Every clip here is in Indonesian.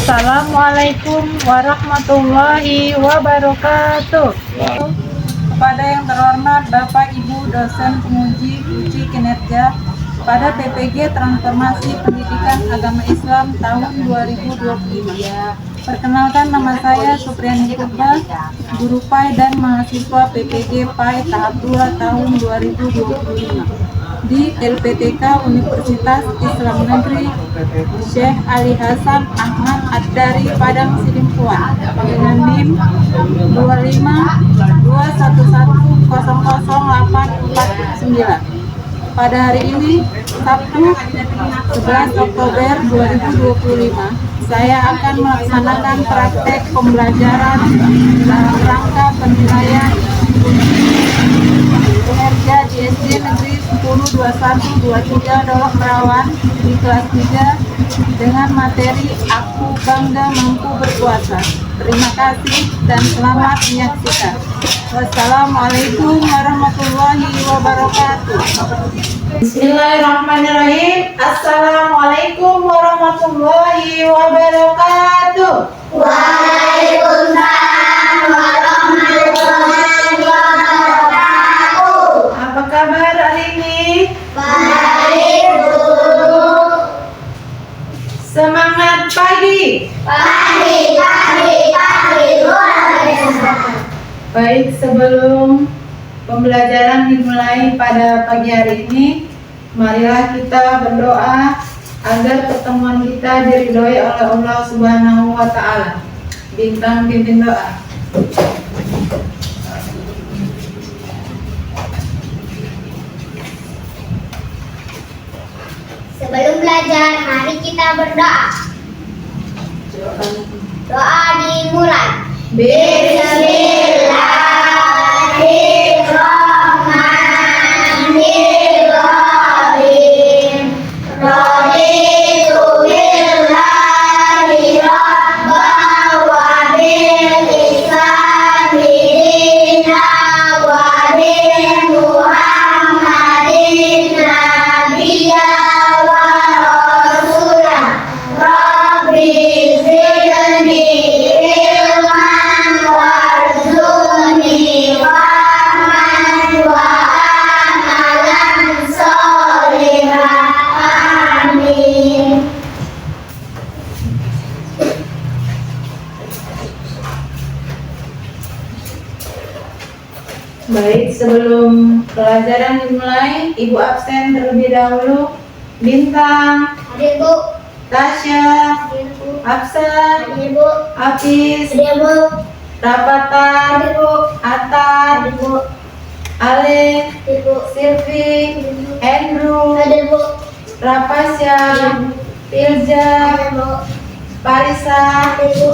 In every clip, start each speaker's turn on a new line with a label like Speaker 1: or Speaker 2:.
Speaker 1: Assalamualaikum warahmatullahi wabarakatuh. Kepada yang terhormat Bapak Ibu dosen penguji uji kinerja pada PPG Transformasi Pendidikan Agama Islam tahun 2025. Perkenalkan, nama saya Supriani Purba, guru PAI dan mahasiswa PPG PAI tahap 2 tahun 2025 di LPTK Universitas Islam Negeri Syekh Ali Hasan Ahmad Ad-Dari Padang Sidimpuan dengan NIM 2521000849. Pada hari ini, Sabtu 11 Oktober 2025, saya akan melaksanakan praktek pembelajaran dalam rangka penilaian kinerja di SD Negeri 102123 Dolok Merawan di kelas 3 dengan materi Aku Bangga Mampu Berpuasa. Terima kasih dan selamat menyaksikan. Wassalamualaikum warahmatullahi wabarakatuh. Bismillahirrahmanirrahim. Assalamualaikum warahmatullahi wabarakatuh.
Speaker 2: Waalaikumsalam warahmatullahi wabarakatuh.
Speaker 1: Apa kabar hari ini?
Speaker 2: Baik, Bu.
Speaker 1: Semangat pagi.
Speaker 2: Pagi, luar biasa.
Speaker 1: Baik, sebelum pembelajaran dimulai pada pagi hari ini, marilah kita berdoa agar pertemuan kita diridhoi oleh Allah Subhanahu wa Ta'ala. Bintang pimpin doa.
Speaker 2: Sebelum belajar, mari kita berdoa. Doa dimulai. Bismillahirrahmanirrahim. Raditu billahi rabban wa bil islami dinan wa bi Muhammadin nabiyyan wa rasulan. Rabbi zidni ilman warzuqni fahman wa amalan sholihan. Amin.
Speaker 1: Baik, sebelum pelajaran dimulai, Ibu absen terlebih dahulu. Bintang,
Speaker 2: Hadir, Bu.
Speaker 1: Tasya,
Speaker 2: Hadir, Bu.
Speaker 1: Absen,
Speaker 2: Hadir, Bu.
Speaker 1: Hafiz,
Speaker 2: Hadir, Bu.
Speaker 1: Rapatan,
Speaker 2: Hadir, Bu.
Speaker 1: Atar,
Speaker 2: Hadir, Bu.
Speaker 1: Ale,
Speaker 2: Hadir, Bu.
Speaker 1: Silvi, Andrew,
Speaker 2: Hadir, Bu.
Speaker 1: Rapasya, Pilja,
Speaker 2: Hadir, Bu.
Speaker 1: Parisa.
Speaker 2: Hadir, Bu.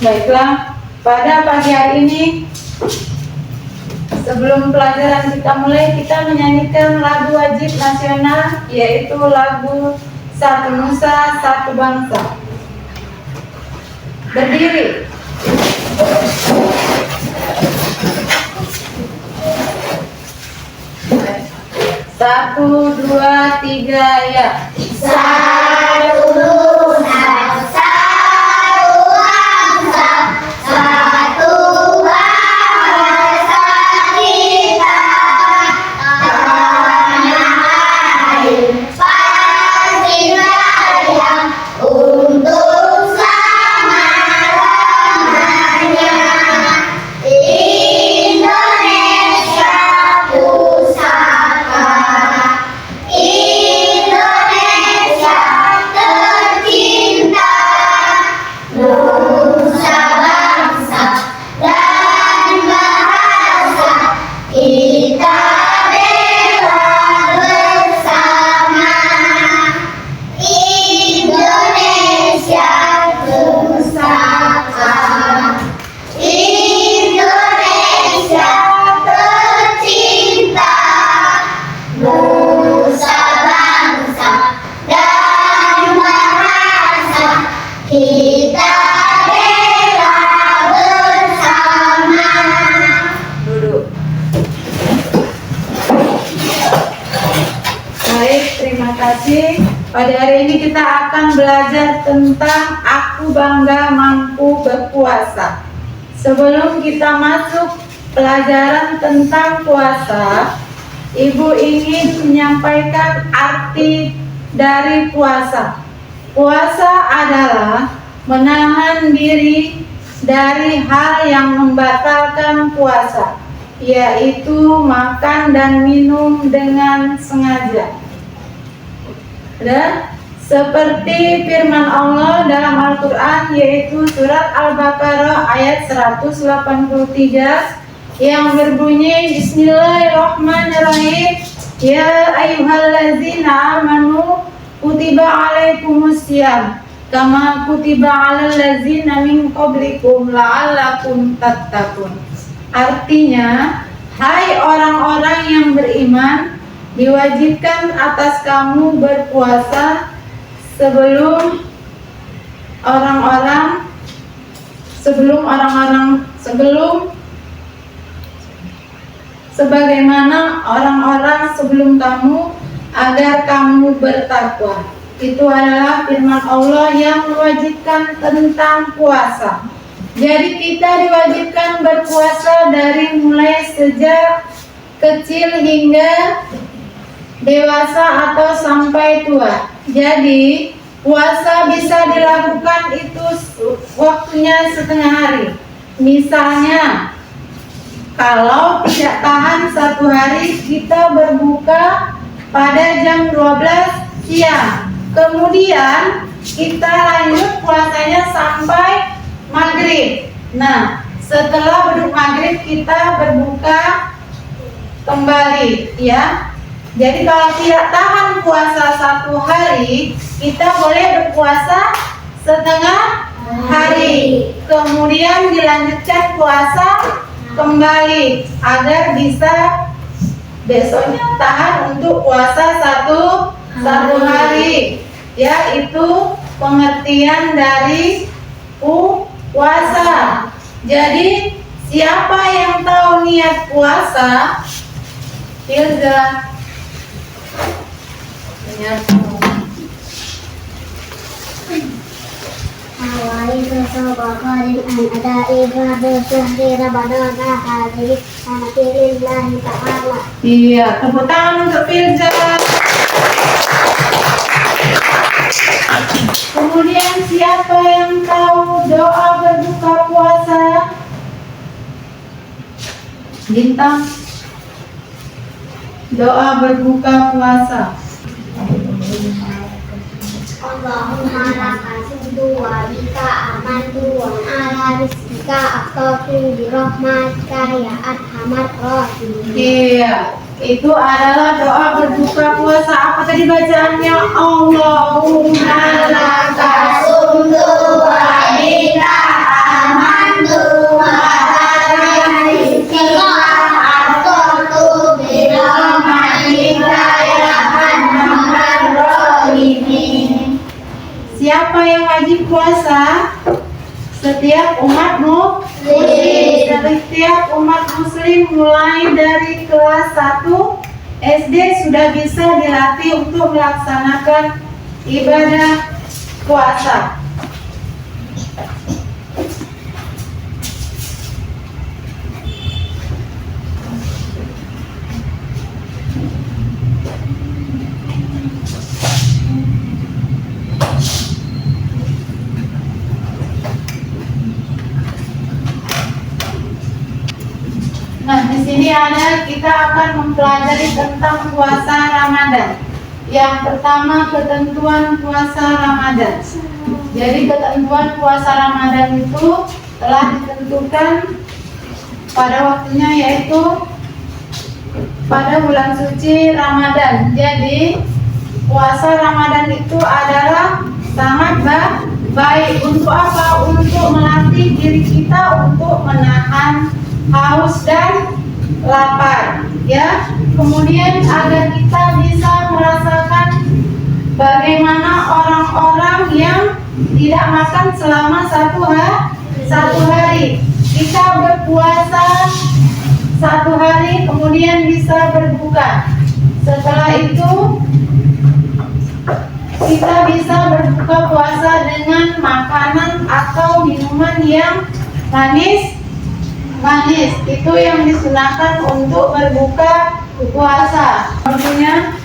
Speaker 1: Baiklah, pada pagi hari ini sebelum pelajaran kita mulai, kita menyanyikan lagu wajib nasional, yaitu lagu Satu Nusa Satu Bangsa. Berdiri. Satu, dua, tiga, ya.
Speaker 2: Satu Nusa, satu bangsa, satu bahasa kita. Tanah air pasti jaya untuk selama-lamanya. Indonesia pusaka, Indonesia tercinta, nusa bangsa dan bahasa kita bela bersama. Indonesia pusaka, Indonesia tercinta, nusa bangsa dan bahasa kita bela bersama.
Speaker 1: Duduk. Baik, terima kasih. Pada hari ini kita akan belajar tentang aku bangga mampu berpuasa. Sebelum kita masuk pelajaran tentang puasa, Ibu ingin menyampaikan arti dari puasa. Puasa adalah menahan diri dari hal yang membatalkan puasa, yaitu makan dan minum dengan sengaja. Dan seperti firman Allah dalam Al-Quran, yaitu surat Al-Baqarah ayat 183 yang berbunyi, Bismillahirrahmanirrahim, Ya ayyuhallazina amanu kutiba alaikumusiyam kama kutiba alal ladzina min qablikum la'allakum tattaqun. Artinya, hai orang-orang yang beriman, diwajibkan atas kamu berpuasa sebelum sebagaimana orang-orang sebelum kamu, agar kamu bertakwa. Itu adalah firman Allah yang mewajibkan tentang puasa. Jadi kita diwajibkan berpuasa dari mulai sejak kecil hingga dewasa atau sampai tua. Jadi puasa bisa dilakukan itu waktunya setengah hari. Misalnya, kalau tidak tahan satu hari, kita berbuka pada jam 12 siang. Kemudian kita lanjut puasanya sampai maghrib. Nah, setelah maghrib kita berbuka kembali, ya. Jadi kalau tidak tahan puasa satu hari, kita boleh berpuasa setengah hari. Kemudian dilanjutkan puasa kembali agar bisa besoknya tahan untuk puasa satu hari. Ya, itu pengertian dari puasa. Jadi siapa yang tahu niat puasa? Hilda.
Speaker 2: Awali sesuatu ada ibadah sehari Ramadan hari Alhamdulillah Ta'ala.
Speaker 1: Iya, tepuk tangan untuk Firza. Kemudian siapa yang tahu doa berbuka puasa? Bintang. Doa berbuka puasa.
Speaker 2: Allahumma laka sujud wa bika amantu wa ala rizkika astaghfiru bi rahmatika ya arhamar rahimin.
Speaker 1: Iya, itu adalah doa berbuka puasa. Apa tadi bacaannya? Allahumma laka
Speaker 2: Sujud wa bika amantu wa ala rizkika astaghfiru bi rahmatika ya arhamar rahimin.
Speaker 1: Siapa yang wajib puasa? Setiap umat muslim. Setiap umat muslim mulai dari kelas 1 SD sudah bisa dilatih untuk melaksanakan ibadah puasa. Nah, di sini kita akan mempelajari tentang puasa Ramadan. Yang pertama, ketentuan puasa Ramadan. Jadi ketentuan puasa Ramadan itu telah ditentukan pada waktunya, yaitu pada bulan suci Ramadan. Jadi puasa Ramadan itu adalah sangat baik untuk apa? Untuk melatih diri kita untuk menahan haus dan lapar, ya. Kemudian agar kita bisa merasakan bagaimana orang-orang yang tidak makan selama satu hari. Kita berpuasa satu hari, kemudian bisa berbuka. Setelah itu kita bisa berbuka puasa dengan makanan atau minuman yang manis. Itu yang disunahkan untuk berbuka puasa. Contohnya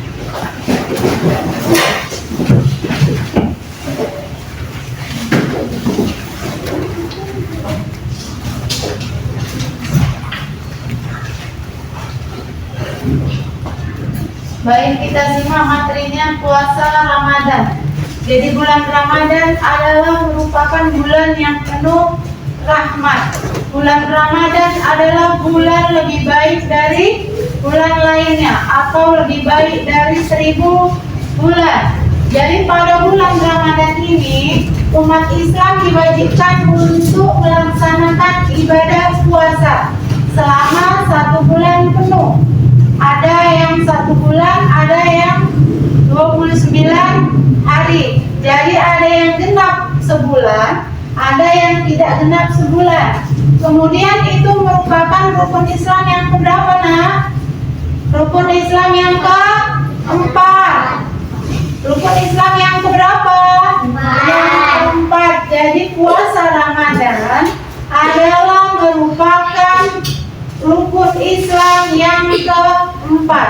Speaker 1: baik, kita simak materinya puasa Ramadan. Jadi bulan Ramadan adalah merupakan bulan yang penuh rahmat. Bulan Ramadan adalah bulan lebih baik dari bulan lainnya atau lebih baik dari 1000 bulan. Jadi pada bulan Ramadan ini umat Islam diwajibkan untuk melaksanakan ibadah puasa selama 1 bulan penuh. Ada yang 1 bulan, ada yang 29 hari. Jadi ada yang genap sebulan, ada yang tidak genap sebulan. Kemudian itu merupakan rukun Islam yang keberapa, nak? Rukun Islam yang keempat. Rukun Islam yang keberapa? Yang keempat. Jadi puasa Ramadan adalah merupakan rukun Islam yang keempat.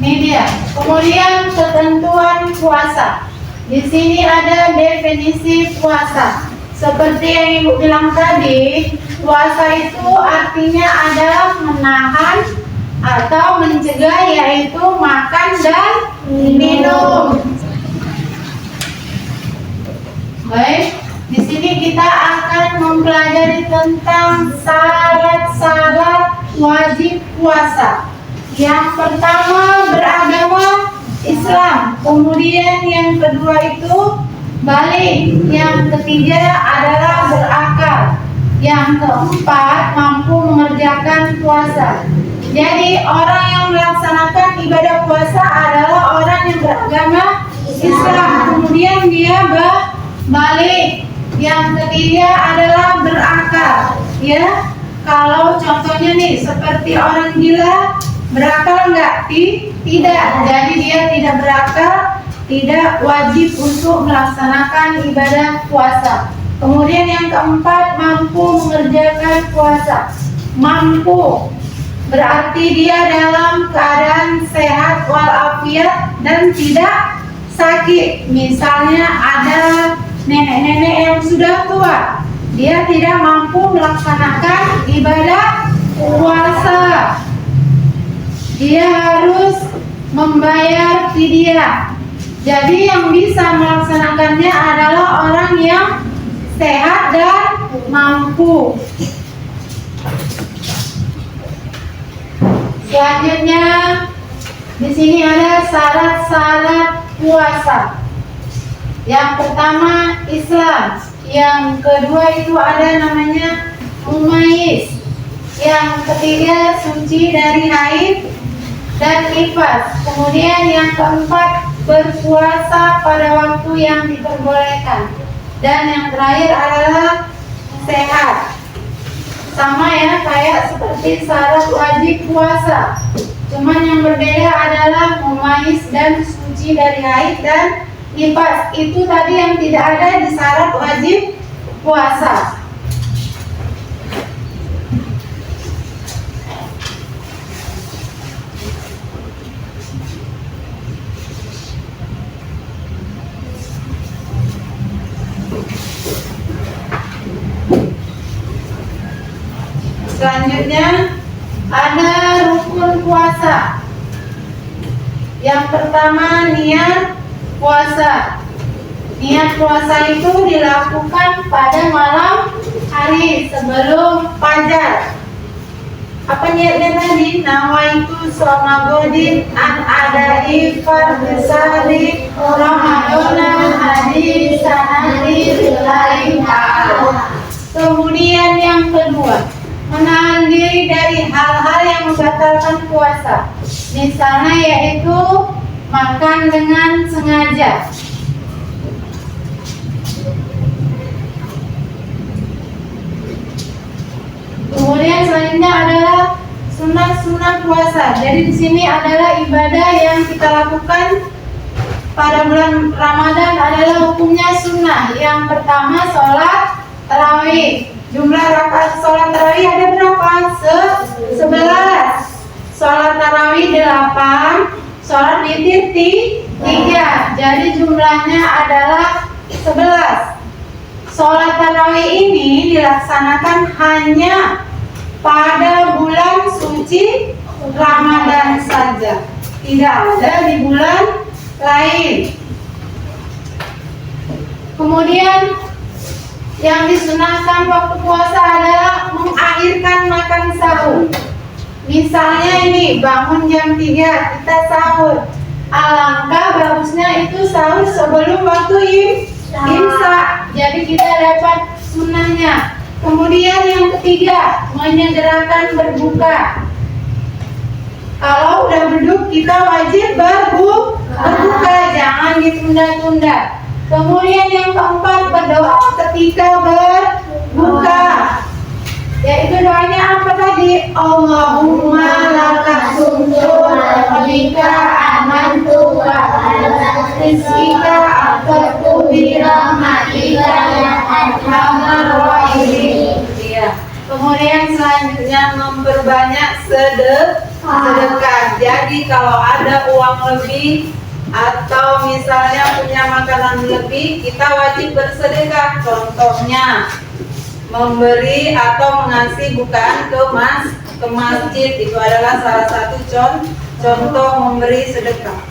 Speaker 1: Ini dia. Kemudian ketentuan puasa. Di sini ada definisi puasa. Seperti yang Ibu bilang tadi, puasa itu artinya adalah menahan atau mencegah, yaitu makan dan minum. Baik, di sini kita akan mempelajari tentang syarat-syarat wajib puasa. Yang pertama, beragama Islam. Kemudian yang kedua itu balik. Yang ketiga adalah berakal. Yang keempat, mampu mengerjakan puasa. Jadi orang yang melaksanakan ibadah puasa adalah orang yang beragama Islam. Kemudian dia balik. Yang ketiga adalah berakal. Ya, kalau contohnya nih seperti orang gila, berakal enggak? Tidak. Jadi dia tidak berakal, tidak wajib untuk melaksanakan ibadah puasa. Kemudian yang keempat, mampu mengerjakan puasa. Mampu berarti dia dalam keadaan sehat walafiat dan tidak sakit. Misalnya ada nenek-nenek yang sudah tua, dia tidak mampu melaksanakan ibadah puasa. Dia harus membayar fidyah. Jadi yang bisa melaksanakannya adalah orang yang sehat dan mampu. Selanjutnya di sini ada syarat-syarat puasa. Yang pertama Islam, yang kedua itu ada namanya mumayyiz, yang ketiga suci dari haid dan nifas. Kemudian yang keempat berpuasa pada waktu yang diperbolehkan. Dan yang terakhir adalah sehat. Sama ya, kayak seperti syarat wajib puasa. Cuman yang berbeda adalah mumayyiz dan suci dari haid dan nifas. Itu tadi yang tidak ada di syarat wajib puasa. Selanjutnya ada rukun puasa. Yang pertama niat puasa. Niat puasa itu dilakukan pada malam hari sebelum fajar. Apa niatnya tadi? Nawaitu shoma godin an adai fardhi Ramadana hadi sanadi lillahi ta'ala. Kemudian yang kedua, menahan diri dari hal-hal yang membatalkan puasa. Misalnya yaitu makan dengan sengaja. sunnah puasa. Jadi di sini adalah ibadah yang kita lakukan pada bulan Ramadan adalah hukumnya sunnah. Yang pertama sholat tarawih. Jumlah rakaat sholat tarawih ada berapa? 11. Sholat tarawih 8, sholat witir 3. Jadi jumlahnya adalah 11. Sholat tarawih ini dilaksanakan hanya pada bulan suci Ramadan saja, tidak ada di bulan lain. Kemudian yang disunahkan waktu puasa adalah mengakhirkan makan sahur. Misalnya ini bangun jam 3 kita sahur. Alangkah bagusnya itu sahur sebelum waktu imsak. Jadi kita dapat sunnahnya. Kemudian yang ketiga, menyegerakan berbuka. Kalau udah beduk kita wajib berbuka, jangan ditunda-tunda. Kemudian yang keempat, berdoa ketika berbuka. Yaitu doanya apa tadi? Allahumma laka sumtu wa bika amantu wa ala rizqika aqtu bi rahmatika ya arhamar rahimin. Iya. Kemudian selanjutnya memperbanyak sedekah. Jadi kalau ada uang lebih atau misalnya punya makanan lebih, kita wajib bersedekah. Contohnya memberi atau mengasih bukaan ke masjid, itu adalah salah satu contoh memberi sedekah.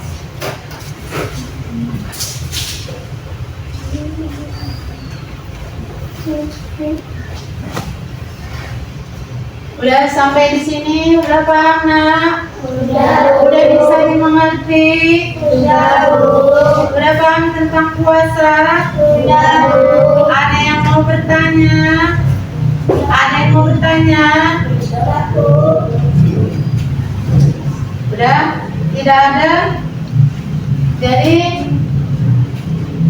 Speaker 1: Udah sampai di sini, udah paham nak? Udah bisa dimengerti? Udah paham tentang puasa? Ada yang mau bertanya? Udah? Tidak ada? Jadi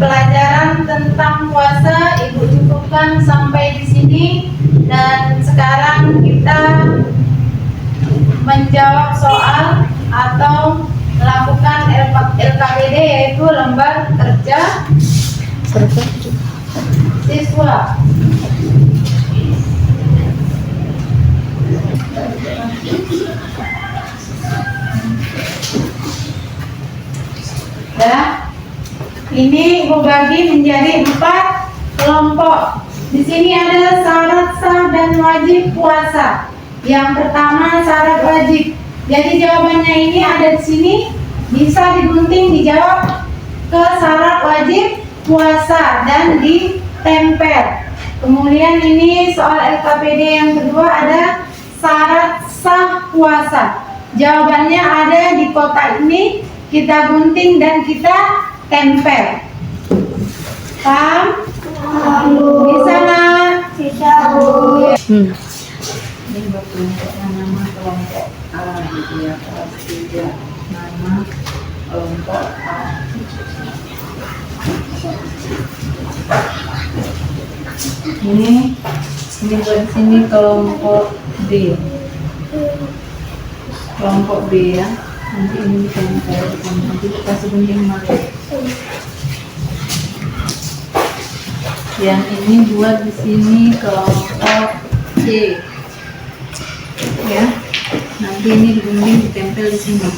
Speaker 1: pelajaran tentang puasa Ibu cukupkan sampai di sini, dan sekarang kita menjawab soal atau melakukan LKPD, yaitu lembar kerja siswa. Ya, ini Ibu bagi menjadi 4 kelompok. Di sini ada syarat sah dan wajib puasa. Yang pertama syarat wajib. Jadi jawabannya ini ada di sini, bisa digunting dijawab ke syarat wajib puasa dan ditempel. Kemudian ini soal LKPD yang kedua ada syarat sah puasa. Jawabannya ada di kotak ini, kita gunting dan kita tempel. Paham? Bisa nak? Bisa Bu. Ini berbentuk nama kelompok A gitu ya, kelas 3. Nama kelompok A. Ini buat sini kelompok B. Kelompok B ya. Nanti ini ditempel, nanti kita gunting balik. Yang ini buat di sini kelompok C. Ya. Nanti ini digunting ditempel di sini.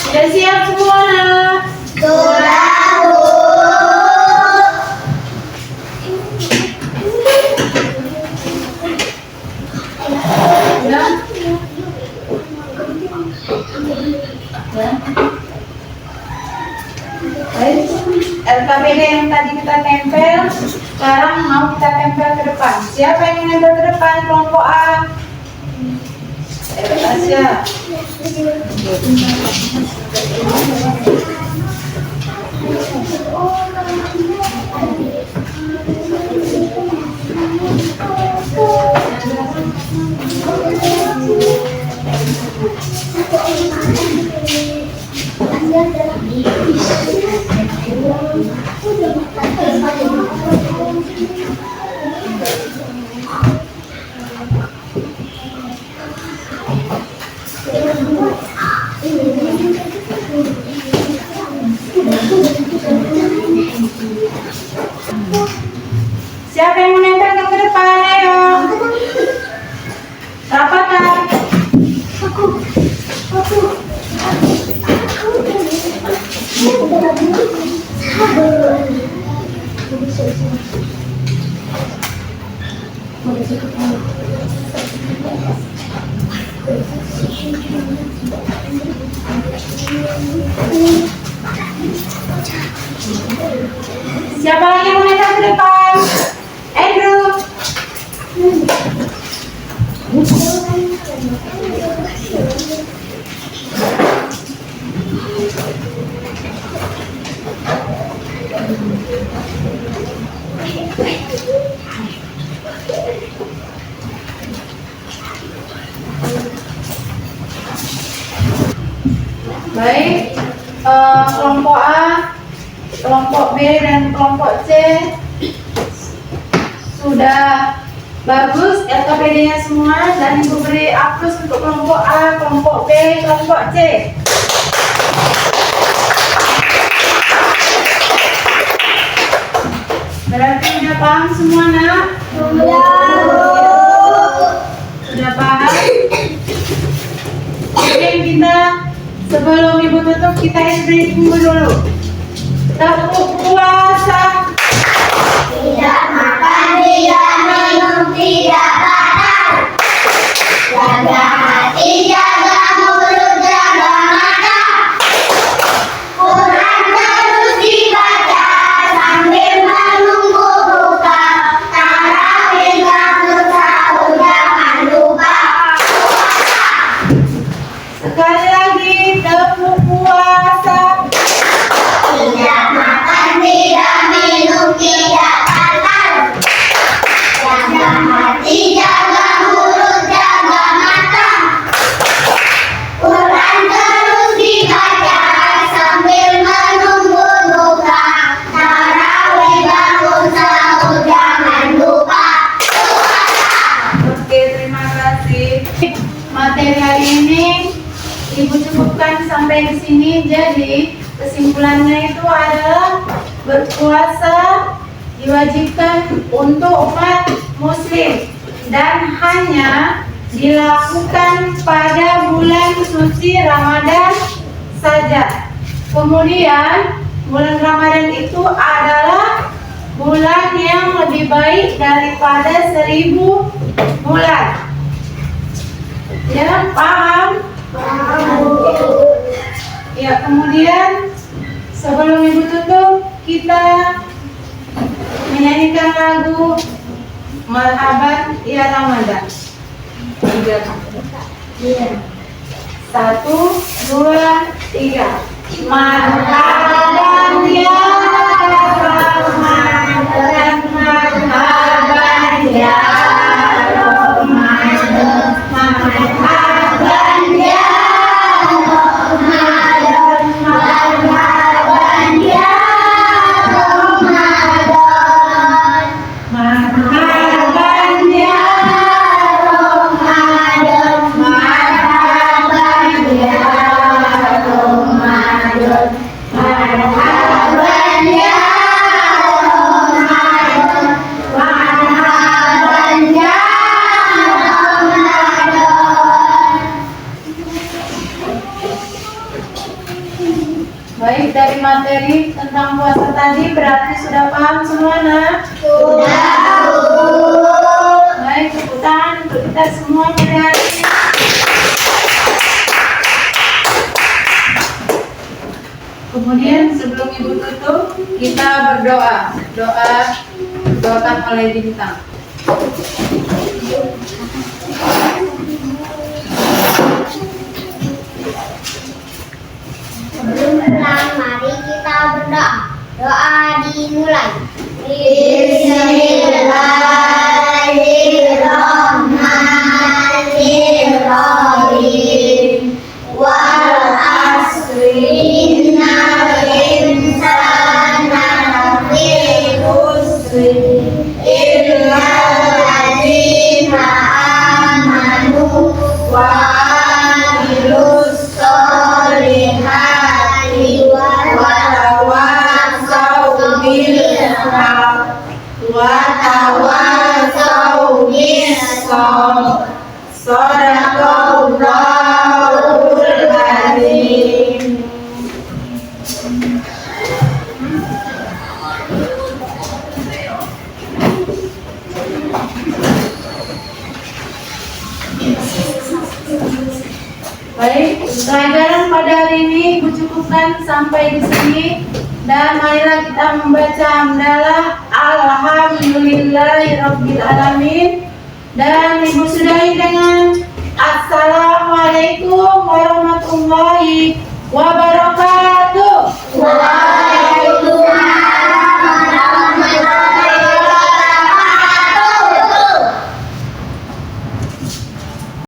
Speaker 1: Sudah siap semua, nak? LKPD yang tadi kita tempel, sekarang mau kita tempel ke depan. Siapa yang ingin nempel ke depan? Kelompok A. Tasya. Siapa yang menempel ke depan? Ayo. Rapatkan. Siapa lagi yang mau naik ke depan? Andrew. Baik, kelompok A, kelompok B, dan kelompok C sudah bagus LKPD-nya semua, dan Ibu beri A+ untuk kelompok A, kelompok B, kelompok C. Berarti sudah paham semua, nak? Sudah paham? Oke, kita sebelum Ibu tutup, kita breaking dulu. Tepuk puasa.
Speaker 2: Tidak makan, tidak minum, tidak batal. Jaga hati, jaga mulut, jaga mata. Quran terus dibaca sambil menunggu buka. Tarawih bangun sahur jangan lupa.
Speaker 1: Sekali lagi, tepuk puasa.
Speaker 2: Tidak makan, tidak minum, tidak batal. Jaga hati, jaga mulut, jaga mata. Quran terus dibaca sambil menunggu buka. Tarawih bangun sahur jangan lupa.
Speaker 1: Oke, terima kasih. Materi hari ini Ibu cukupkan sampai di sini. Jadi kesimpulannya itu adalah berpuasa diwajibkan untuk umat muslim dan hanya dilakukan pada bulan suci Ramadan saja. Kemudian bulan Ramadan itu adalah bulan yang lebih baik daripada 1000 bulan. Ya, paham? Ya, kemudian sebelum Ibu tutup, kita menyanyikan lagu Marhaban Ya Ramadan. 3. 1, 2, 3. Marhaban ya Ramadan, marhaban ya Ramadan, marhaban ya Ramadan, marhaban ya Ramadan, marhaban ya Ramadan, marhaban ya Ramadan, marhaban ya Ramadan, marhaban ya Baik, dari materi tentang puasa tadi berarti sudah paham semua, nak?
Speaker 2: Sudah.
Speaker 1: Baik, tepuk tangan untuk kita semua pada hari ini. Kemudian sebelum Ibu tutup, kita berdoa. Doakan oleh bintang.
Speaker 2: Sebelum pulang, mari kita berdoa. Doa dimulai. Bismillahirrahmanirrahim. Wal asri innal insana lafi khusr illal ladzina amanu wa amilus solihati wa tawassaw bil haqq wa tawassaw bis sabr. Shadaqallahul Azim. Baik, pelajaran pada hari ini
Speaker 1: cukupkan sampai di sini dan marilah kita membaca hamdalah alhamdulillahirabbil alamin dan Ibu sudahi dengan assalamualaikum warahmatullahi wabarakatuh.